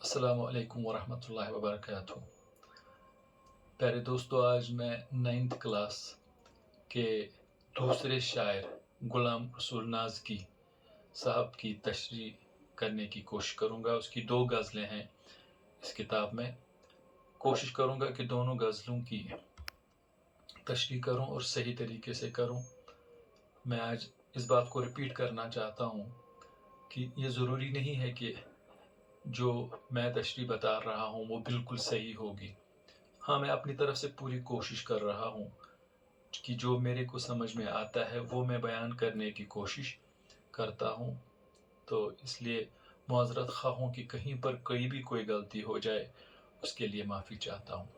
अस्सलामु अलैकुम वरहमतुल्लाहि वबरकातुहू। प्यारे दोस्तों, आज मैं 9th क्लास के दूसरे शायर गुलाम रसूल नाज़की साहब की तशरीह करने की कोशिश करूँगा। उसकी 2 गज़लें हैं इस किताब में। कोशिश करूँगा कि दोनों गज़लों की तशरीह करूँ और सही तरीके से करूँ। मैं आज इस बात को रिपीट करना चाहता हूँ कि ये ज़रूरी नहीं है कि जो मैं तशरीह बता रहा हूँ वो बिल्कुल सही होगी। हाँ, मैं अपनी तरफ से पूरी कोशिश कर रहा हूँ कि जो मेरे को समझ में आता है वो मैं बयान करने की कोशिश करता हूँ। तो इसलिए मुआज़रत ख़्वाह हूँ कि कहीं पर कोई गलती हो जाए, उसके लिए माफ़ी चाहता हूँ।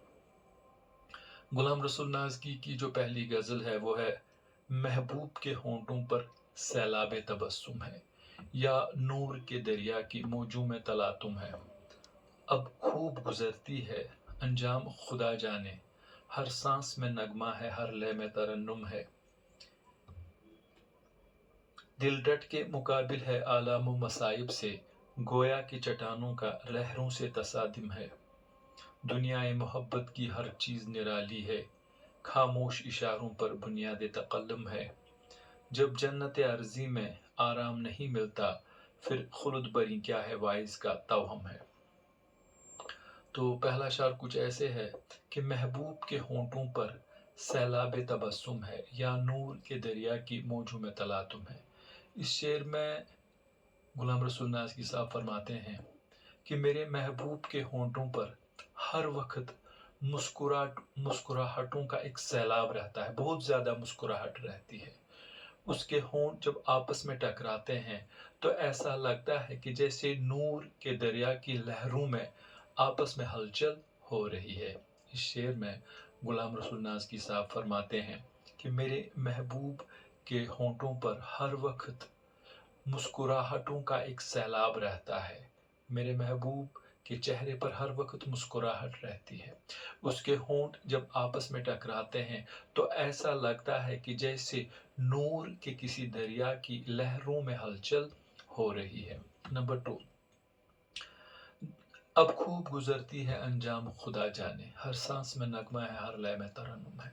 गुलाम रसूल नाज़की की जो पहली गज़ल है वो है, महबूब के होंठों पर सैलाब तबस्सुम है, या नूर के दरिया की मौजों में तला तुम है। अब खूब गुज़रती है अंजाम खुदा जाने, हर सांस में नगमा है, हर लय में तरन्नुम है। दिल डट के मुकाबिल है आलाम मसाइब से, गोया की चट्टानों का लहरों से तसादिम है। दुनियाए मोहब्बत की हर चीज़ निराली है, खामोश इशारों पर बुनियाद तकल्लुम है। जब जन्नत अर्ज़ी में आराम नहीं मिलता, फिर खुल्द बरी क्या है वाइज का तवहम है। तो पहला शार कुछ ऐसे है कि महबूब के होंठों पर सैलाब तबस्सुम है, या नूर के दरिया की मौजों में तलातुम है। इस शेर में गुलाम रसूल नाज़की साहब फरमाते हैं कि मेरे महबूब के होंठों पर हर वक्त मुस्कुराहटों का एक सैलाब रहता है, बहुत ज़्यादा मुस्कुराहट रहती है। उसके होंठ जब आपस में टकराते हैं तो ऐसा लगता है कि जैसे नूर के दरिया की लहरों में आपस में हलचल हो रही है। इस शेर में गुलाम रसूल नाज़की साहब फरमाते हैं कि मेरे महबूब के होंठों पर हर वक्त मुस्कुराहटों का एक सैलाब रहता है। मेरे महबूब के चेहरे पर हर वक्त मुस्कुराहट रहती है। उसके होंठ जब आपस में टकराते हैं तो ऐसा लगता है कि जैसे नूर के किसी दरिया की लहरों में हलचल हो रही है। नंबर 2, अब खूब गुजरती है अंजाम खुदा जाने, हर सांस में नगमा है, हर लय में तरन्नुम है।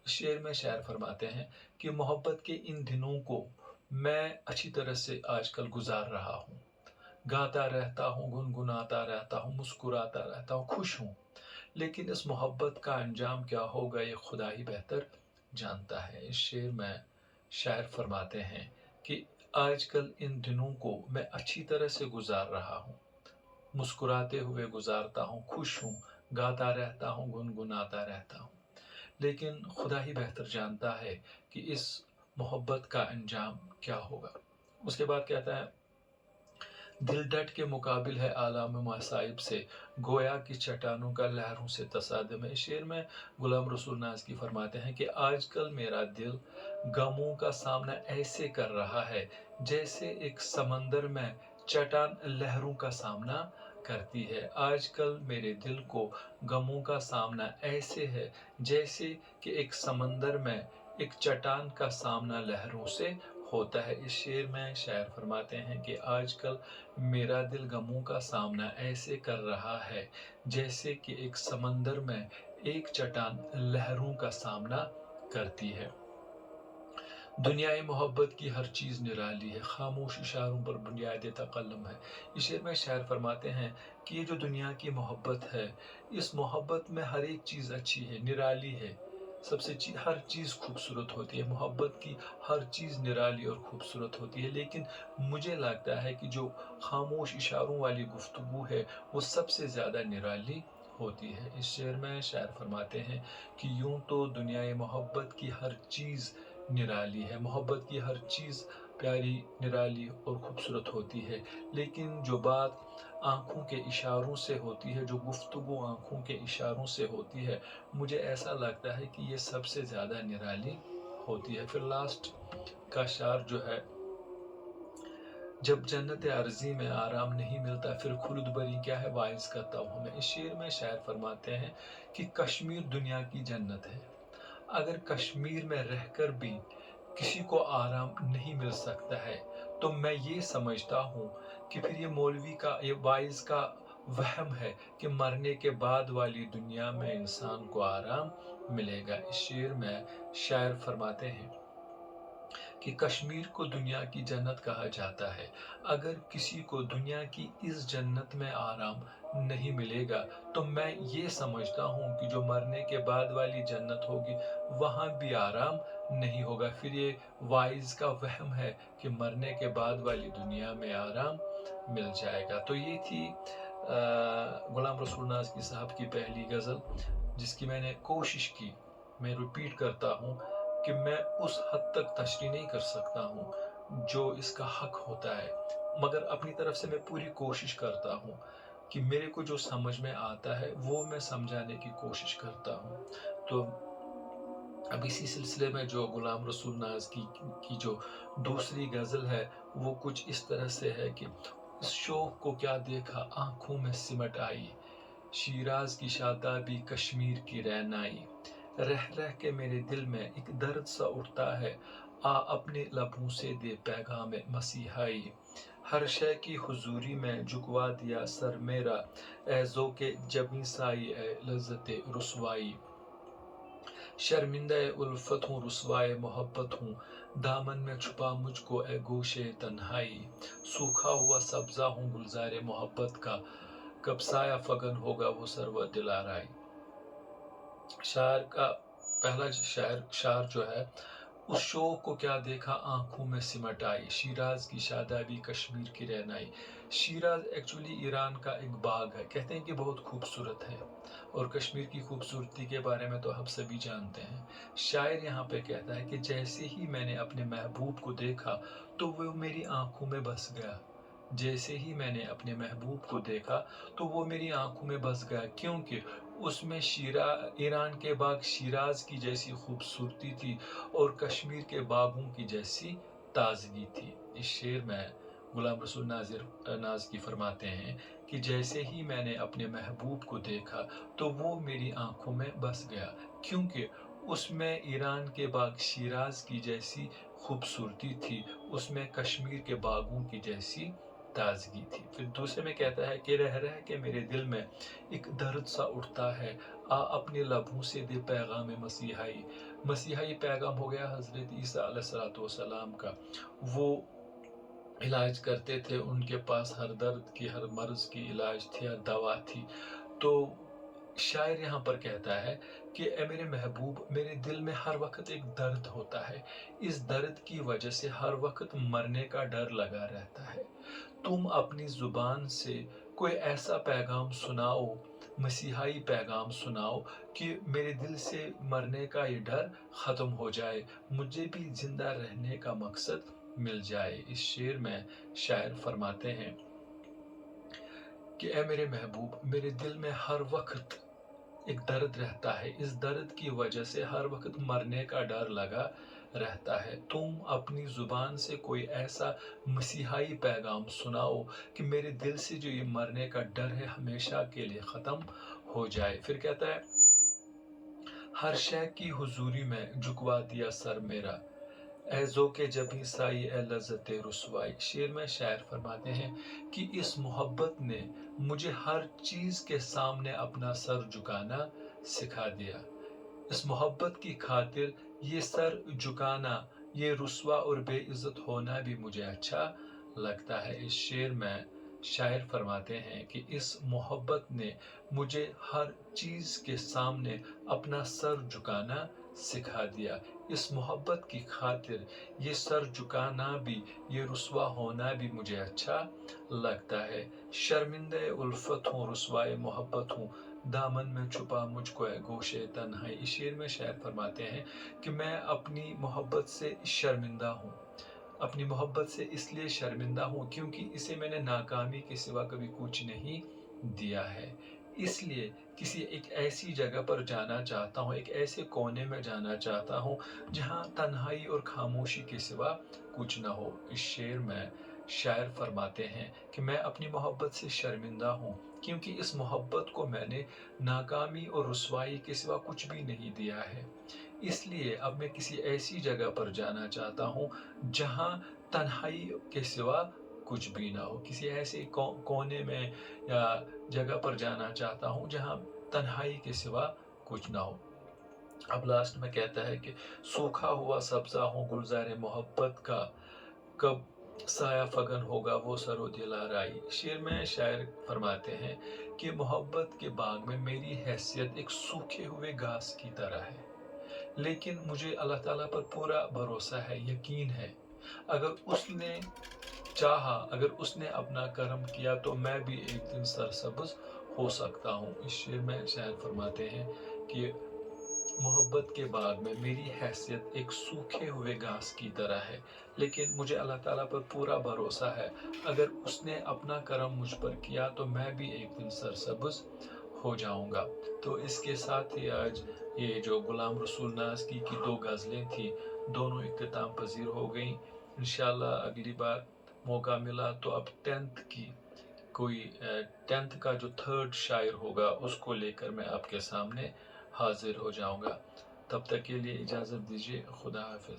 इस शेर में शायर फरमाते हैं कि मोहब्बत के इन दिनों को मैं अच्छी तरह से आजकल गुजार रहा हूँ। गाता रहता हूँ, गुनगुनाता रहता हूँ, मुस्कुराता रहता हूँ, खुश हूँ। लेकिन इस मोहब्बत का अंजाम क्या होगा ये खुदा ही बेहतर जानता है। इस शेर में शायर फरमाते हैं कि आजकल इन दिनों को मैं अच्छी तरह से गुजार रहा हूँ, मुस्कुराते हुए गुजारता हूँ, खुश हूँ, गाता रहता हूँ, गुनगुनाता रहता हूँ। लेकिन खुदा ही बेहतर जानता है कि इस मोहब्बत का अंजाम क्या होगा। उसके बाद कहता है, दिल डट के मुकाबिल है आलाम मसाइब से, गोया की चट्टानों का लहरों से तसादम है। शेर में गुलाम रसूल नाज़की फरमाते हैं कि आजकल मेरा दिल गमों का सामना ऐसे कर रहा है जैसे एक समंदर में चट्टान लहरों का सामना करती है। आजकल मेरे दिल को गमों का सामना ऐसे है जैसे कि एक समंदर में एक चट्टान का सामना लहरों से होता है। इस शेर में शायर फरमाते हैं कि आजकल मेरा दिल गमों का सामना ऐसे कर रहा है जैसे कि एक समंदर में एक चट्टान लहरों का सामना करती है। दुनियाई मोहब्बत की हर चीज़ निराली है, खामोश इशारों पर बुनियाद तकल्लुम है। इस शेर में शायर फरमाते हैं कि ये जो दुनिया की मोहब्बत है, इस मोहब्बत में हर एक चीज़ अच्छी है, निराली है। हर चीज़ खूबसूरत होती है, मोहब्बत की हर चीज़ निराली और खूबसूरत होती है। लेकिन मुझे लगता है कि जो खामोश इशारों वाली गुफ्तगू है वो सबसे ज़्यादा निराली होती है। इस शेर में शायर फरमाते हैं कि यूं तो दुनियाए मोहब्बत की हर चीज़ निराली है, मोहब्बत की हर चीज़ प्यारी, निराली और खूबसूरत होती है, लेकिन जो बात आँखों के इशारों से होती है, जो गुफ्तगू आँखों के इशारों से होती है, मुझे ऐसा लगता है कि ये सबसे ज़्यादा निराली होती है। फिर लास्ट का शार जो है, जब जन्नत अर्ज़ी में आराम नहीं मिलता, फिर खुल्द बरी क्या है वाइज का तवहम है। इस शेर में शायर फरमाते हैं कि कश्मीर दुनिया की जन्नत है। अगर कश्मीर में रहकर भी किसी को आराम नहीं मिल सकता है तो मैं ये समझता हूँ कि फिर ये मौलवी का, ये वाइज का वहम है कि मरने के बाद वाली दुनिया में इंसान को आराम मिलेगा। इस शेर में शायर फरमाते हैं कि कश्मीर को दुनिया की जन्नत कहा जाता है। अगर किसी को दुनिया की इस जन्नत में आराम नहीं मिलेगा तो मैं ये समझता हूँ कि जो मरने के बाद वाली जन्नत होगी वहाँ भी आराम नहीं होगा। फिर ये वाइज का वहम है कि मरने के बाद वाली दुनिया में आराम मिल जाएगा। तो ये थी गुलाम रसूल नाज़की साहब की पहली गज़ल, जिसकी मैंने कोशिश की, मैं रिपीट करता हूँ कि मैं उस हद तक तशरीह नहीं कर सकता हूँ जो इसका हक होता है, मगर अपनी तरफ से मैं पूरी कोशिश करता हूँ कि मेरे को जो समझ में आता है वो मैं समझाने की कोशिश करता हूँ। तो अब इसी सिलसिले में जो गुलाम रसूल नाज़ की जो दूसरी गज़ल है वो कुछ इस तरह से है कि इस शौक को क्या देखा आंखों में सिमट आई, शिराज की शादाबी कश्मीर की रैनाई, रह रह के मेरे दिल में एक दर्द सा उठता है, आ अपने लबों से दे पैगाम मसीहाई, हर शय की हुजूरी में झुकवा दिया सर मेरा, ए ज़ौक़े जबीं साई ए लज़्ज़ते रुसवाई, शर्मिंदा उल्फत हूँ रुसवाए मोहब्बत हूँ, दामन में छुपा मुझको ए गोशे तन्हाई, सूखा हुआ सब्जा हूँ गुलजारे मोहब्बत का, कब साया फगन होगा वो सरवर दिलाराई। शायर का पहला शायर जो है, उस शौक को क्या देखा आंखों में सिमट आई, शिराज की शादाबी कश्मीर की रहनाई। शिराज एक्चुअली ईरान का एक बाग है, कहते हैं कि बहुत खूबसूरत है, और कश्मीर की खूबसूरती के बारे में तो हम सभी जानते हैं। शायर यहाँ पे कहता है कि जैसे ही मैंने अपने महबूब को देखा तो वो मेरी आंखों में बस गया, जैसे ही मैंने अपने महबूब को देखा तो वो मेरी आंखों में बस गया, क्योंकि उसमें ईरान के बाग शिराज की जैसी खूबसूरती थी और कश्मीर के बागों की जैसी ताजगी थी। इस शेर में गुलाम रसूल नाज़की फरमाते हैं कि जैसे ही मैंने अपने महबूब को देखा तो वो मेरी आंखों में बस गया, क्योंकि उसमें ईरान के बाग शिराज की जैसी खूबसूरती थी, उसमें कश्मीर के बागों की जैसी ताजगी थी। फिर दूसरे में कहता है कि रह रह के मेरे दिल में एक दर्द सा उठता है, आ अपने लबों से दे पैगाम मसीहाई। मसीहाई पैगाम हो गया हज़रत ईसा अलैहिस्सलाम का। वो इलाज करते थे, उनके पास हर दर्द की, हर मर्ज की इलाज थी, हर दवा थी। तो शायर यहाँ पर कहता है कि ए मेरे महबूब, मेरे दिल में हर वक्त एक दर्द होता है, इस दर्द की वजह से हर वक्त मरने का डर लगा रहता है। तुम अपनी जुबान से कोई ऐसा पैगाम सुनाओ, मसीहाई पैगाम सुनाओ कि मेरे दिल से मरने का ये डर ख़त्म हो जाए, मुझे भी जिंदा रहने का मकसद मिल जाए। इस शेर में शायर फरमाते हैं कि ए मेरे महबूब, मेरे दिल में हर वक्त एक दर्द रहता है, इस दर्द की वजह से हर वक्त मरने का डर लगा रहता है। तुम अपनी जुबान से कोई ऐसा मसीहाई पैगाम सुनाओ कि मेरे दिल से जो ये मरने का डर है हमेशा के लिए ख़त्म हो जाए। फिर कहता है, हर शय की हुजूरी में झुकवा दिया सर मेरा, ए ज़ौक़े जबीं साई ए लज़्ज़ते रुसवाई। शेर में शायर फरमाते हैं कि इस मोहब्बत ने मुझे हर चीज़ के सामने अपना सर झुकाना सिखा दिया। इस मोहब्बत की खातिर ये सर झुकाना, ये रुसवा और बेइज्जत होना भी मुझे अच्छा लगता है। इस शेर में शायर फरमाते हैं कि इस मोहब्बत ने मुझे हर चीज़ के सामने अपना सर झुकाना सिखा दिया। इस मोहब्बत की खातिर ये सर झुकाना भी, ये रुसवा होना भी मुझे अच्छा लगता है। शर्मिंदे उल्फत हूँ रुसवाए मोहब्बत हूँ, दामन में छुपा मुझको है गोशे तन्हाई। इस शेर में शायर फरमाते हैं कि मैं अपनी मोहब्बत से शर्मिंदा हूँ, अपनी मोहब्बत से इसलिए शर्मिंदा हूँ क्योंकि इसे मैंने नाकामी के सिवा कभी कुछ नहीं दिया है। इसलिए किसी एक ऐसी जगह पर जाना चाहता हूँ, एक ऐसे कोने में जाना चाहता हूँ जहाँ तन्हाई और खामोशी के सिवा कुछ ना हो। इस शेर में शायर फरमाते हैं कि मैं अपनी मोहब्बत से शर्मिंदा हूँ क्योंकि इस मोहब्बत को मैंने नाकामी और रुसवाई के सिवा कुछ भी नहीं दिया है। इसलिए अब मैं किसी ऐसी जगह पर जाना चाहता हूँ जहाँ तन्हाई के सिवा कुछ भी ना हो, किसी ऐसे कोने में या जगह पर जाना चाहता हूँ जहाँ तन्हाई के सिवा कुछ ना हो। अब लास्ट में कहता है कि सूखा हुआ सब्जा हूँ गुलज़ारे मोहब्बत का, कब साया फगन होगा वो सरो दिलाराई। शेर में शायर फरमाते हैं कि मोहब्बत के बाग में मेरी हैसियत एक सूखे हुए घास की तरह है, लेकिन मुझे अल्लाह ताला पर पूरा भरोसा है, यकीन है। अगर उसने चाहा, अगर उसने अपना करम किया तो मैं भी एक दिन सरसब्ज हो सकता हूँ। इस शेर में शायर फरमाते हैं कि मोहब्बत के बाग में मेरी हैसियत एक सूखे हुए घास की तरह है, लेकिन मुझे अल्लाह ताला पर पूरा भरोसा है। अगर उसने अपना करम मुझ पर किया तो मैं भी एक दिन सरसब्ज हो जाऊंगा। तो इसके साथ ही आज ये जो गुलाम रसूल नाज़की की दो गज़लें थी, दोनों इख्तिताम पजीर हो गई। इंशाल्लाह अगली बार मौका मिला तो अब 10th की कोई 10th का जो थर्ड शायर होगा उसको लेकर मैं आपके सामने हाजिर हो जाऊंगा। तब तक के लिए इजाज़त दीजिए। खुदा हाफिज़।